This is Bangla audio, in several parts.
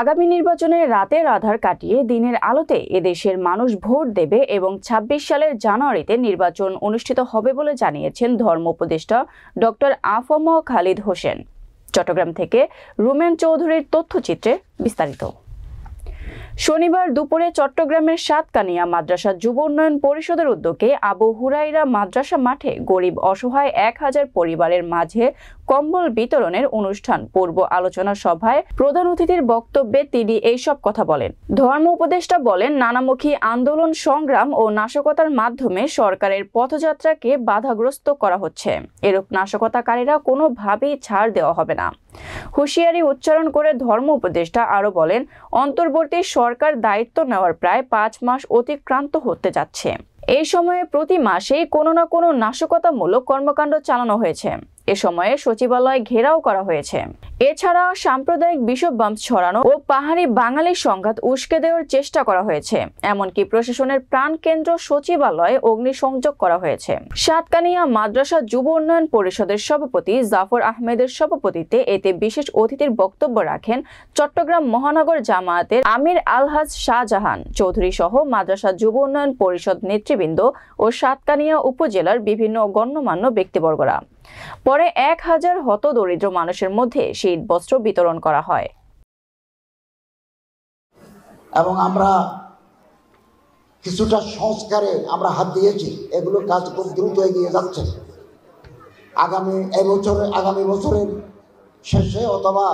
আগামী নির্বাচনে রাতের আঁধার কাটিয়ে দিনের আলোতে এদেশের মানুষ ভোট দেবে এবং ২৬ সালের জানুয়ারিতে নির্বাচন অনুষ্ঠিত হবে বলে জানিয়েছেন ধর্ম উপদেষ্টা ডক্টর আ.ফ.ম. খালিদ হোসেন। চট্টগ্রাম থেকে রুমেন চৌধুরীর তথ্যচিত্রে বিস্তারিত। শনিবার দুপুরে চট্টগ্রামের সাতকানিয়া মাদ্রাসা যুব উন্নয়ন পরিষদের উদ্যোগে আবু হুরাইরা মাদ্রাসা মাঠে গরিব অসহায় ১,০০০ পরিবারের মাঝে কম্বল বিতরণের অনুষ্ঠান পূর্ব আলোচনা সভায় প্রধান অতিথির বক্তব্যে তিনি এইসব কথা বলেন। ধর্ম উপদেষ্টা বলেন, নানামুখী আন্দোলন সংগ্রাম ও নাশকতার মাধ্যমে সরকারের পথযাত্রাকে বাধাগ্রস্ত করা হচ্ছে। এরূপ নাশকতাকারীরা কোনোভাবেই ছাড় দেওয়া হবে না। হুঁশিয়ারি উচ্চারণ করে ধর্ম উপদেষ্টা আরো বলেন, অন্তর্বর্তী সরকার দায়িত্ব নেওয়ার প্রায় ৫ মাস অতিক্রান্ত হতে যাচ্ছে। এই সময়ে প্রতি মাসেই কোনো না কোনো নাশকতামূলক কর্মকাণ্ড চালানো হয়েছে। এ সময়ে সচিবালয় ঘেরাও করা হয়েছে। এছাড়া সাম্প্রদায়িক বিষবাম ছড়ানো ও পাহাড়ি বাঙালি সংঘাত উস্কে দেওয়ার চেষ্টা করা হয়েছে। এমনকি প্রশাসনের প্রাণকেন্দ্র সচিবালয়ে অগ্নিসংযোগ করা হয়েছে। সাতকানিয়া মাদ্রাসা যুব উন্নয়ন পরিষদের সভাপতি জাফর আহমেদের সভাপতিত্বে এতে বিশেষ অতিথির বক্তব্য রাখেন চট্টগ্রাম মহানগর জামায়াতের আমির আলহাজ শাহজাহান চৌধুরী সহ মাদ্রাসা যুব উন্নয়ন পরিষদ নেতৃবৃন্দ ও সাতকানিয়া উপজেলার বিভিন্ন গণ্যমান্য ব্যক্তিবর্গরা। পরে ১,০০০ হতদরিদ্র মানুষের মধ্যে শীত বস্ত্র বিতরণ করা হয়। এবং আমরা কিছুটা সংস্কারে আমরা হাত দিয়েছি, এগুলো কাজ খুব দ্রুত এগিয়ে যাচ্ছে। আগামী বছরের শেষে অথবা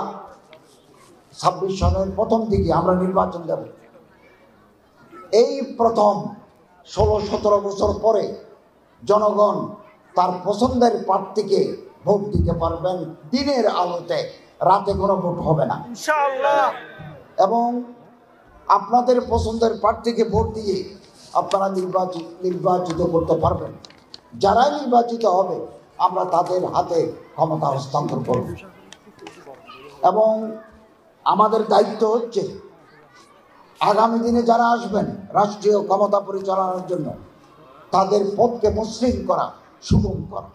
২৬ সালের প্রথম দিকে আমরা নির্বাচন দেব। এই প্রথম ১৬-১৭ বছর পরে জনগণ তার পছন্দের প্রার্থীকে ভোট দিতে পারবেন দিনের আলোতে, রাতে কোনো ভোট হবে না ইনশাআল্লাহ। এবং আপনাদের পছন্দের প্রার্থীকে ভোট দিয়ে আপনারা নির্বাচিত করতে পারবেন। যারা নির্বাচিত হবে আমরা তাদের হাতে ক্ষমতা হস্তান্তর করব। এবং আমাদের দায়িত্ব হচ্ছে আগামী দিনে যারা আসবেন রাষ্ট্রীয় ক্ষমতা পরিচালনার জন্য তাদের পথকে মসৃণ করা, সুগম করা।